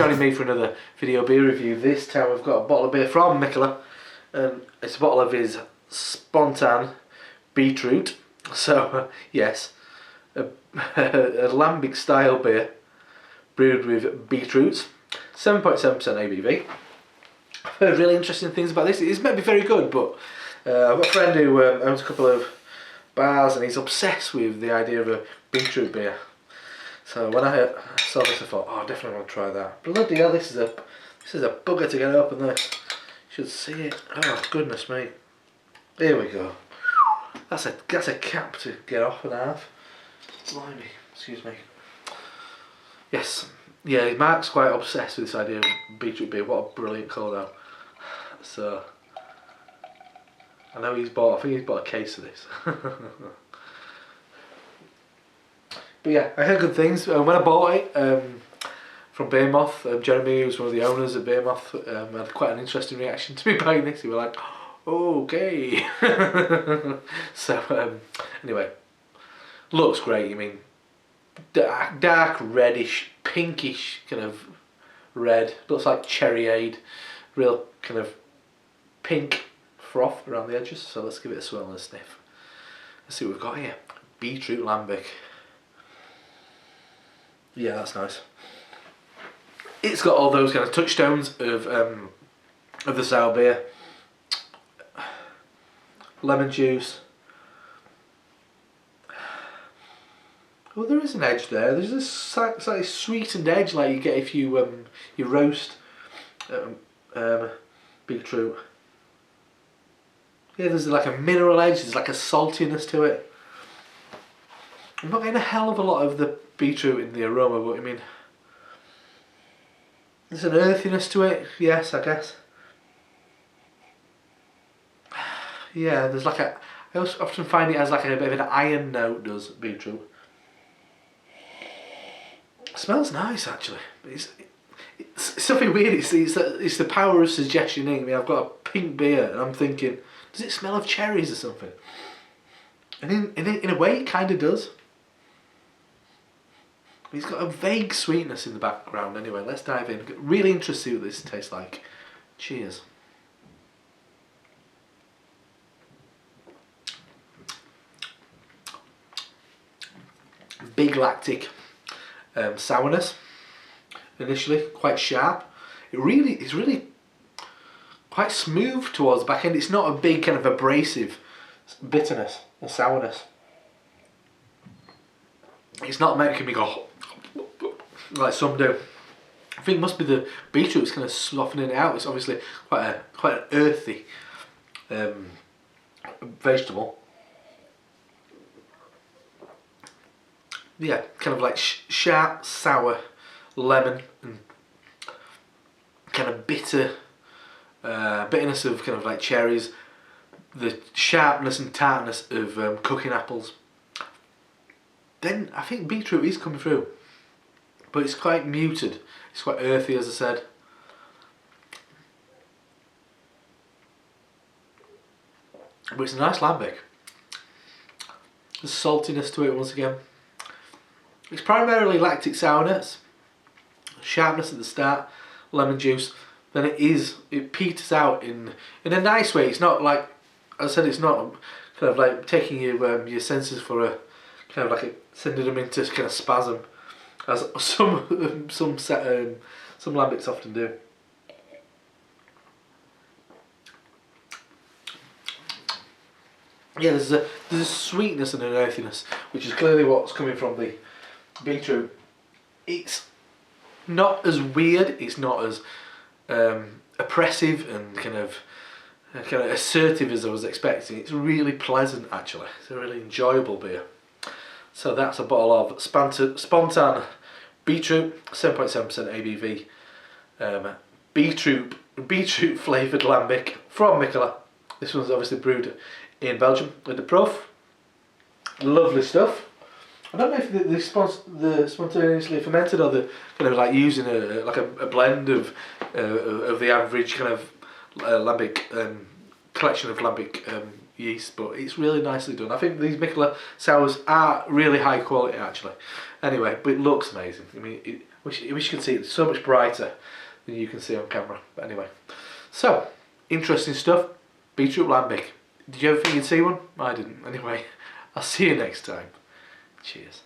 joining me for another video beer review. This time we've got a bottle of beer from Mikkeller, and it's a bottle of his Spontanbeetroot. So yes, a lambic-style beer brewed with beetroots, 7.7% ABV. I've heard really interesting things about this. It's meant to be very good, but I've got a friend who owns a couple of bars and he's obsessed with the idea of a beetroot beer. So when I saw this, I thought, oh, I definitely want to try that. Bloody hell, this is a bugger to get open this. You should see it. Oh goodness me. Here we go. That's a cap to get off and half. Blimey, excuse me. Yes, yeah, Mark's quite obsessed with this idea of beetroot beer. What a brilliant colour though. So I know I think he's bought a case of this. But yeah, I heard good things. When I bought it from Beermoth, Jeremy, who's one of the owners at Beermoth, had quite an interesting reaction to me buying this. He was like, oh, okay. So anyway, looks great. I mean, dark reddish, pinkish kind of red. Looks like cherryade. Real kind of pink froth around the edges. So let's give it a swirl and a sniff. Let's see what we've got here. Beetroot lambic. Yeah, that's nice. It's got all those kind of touchstones of the sour beer. Lemon juice. Oh, there is an edge there. There's a slightly sweetened edge like you get if you roast beetroot. Yeah, there's like a mineral edge. There's like a saltiness to it. I'm not getting a hell of a lot of the beetroot in the aroma, but I mean, there's an earthiness to it. Yes, I guess. Yeah, there's like I often find it has like a bit of an iron note, does beetroot. It smells nice actually. It's something weird. It's the power of suggestion. I mean, I've got a pink beer and I'm thinking, does it smell of cherries or something? And in a way, it kind of does. It's got a vague sweetness in the background. Anyway, let's dive in. Really interested to see what this tastes like. Cheers. Big lactic sourness. Initially, quite sharp. It's really quite smooth towards the back end. It's not a big kind of abrasive bitterness or sourness. It's not making me go like some do. I think it must be the beetroot. It's kind of softening it out. It's obviously quite an earthy vegetable. Yeah, kind of like sharp, sour, lemon, and kind of bitterness of kind of like cherries. The sharpness and tartness of cooking apples. Then I think beetroot is coming through, but it's quite muted. It's quite earthy, as I said. But it's a nice lambic. There's saltiness to it once again. It's primarily lactic sourness, sharpness at the start, lemon juice. Then it peters out in a nice way. It's not like, as I said, it's not kind of like taking your senses for a kind of like sending them into kind of spasm, as some lambics often do. Yeah, there's a sweetness and an earthiness, which is clearly what's coming from the beetroot. It's not as weird. It's not as oppressive and kind of assertive as I was expecting. It's really pleasant actually. It's a really enjoyable beer. So that's a bottle of Spontan Beetroot, 7.7% ABV. Beetroot flavoured lambic from Mikkeller. This one's obviously brewed in Belgium with the Prof. Lovely stuff. I don't know if the spontaneously fermented or the kind of like using a blend of the average kind of lambic collection of lambic yeast, but it's really nicely done. I think these Mikkeller sours are really high quality actually. Anyway, but it looks amazing. I mean, wish you could see it. It's so much brighter than you can see on camera. But anyway, so interesting stuff. Beetroot lambic. Did you ever think you'd see one? I didn't. Anyway, I'll see you next time. Cheers.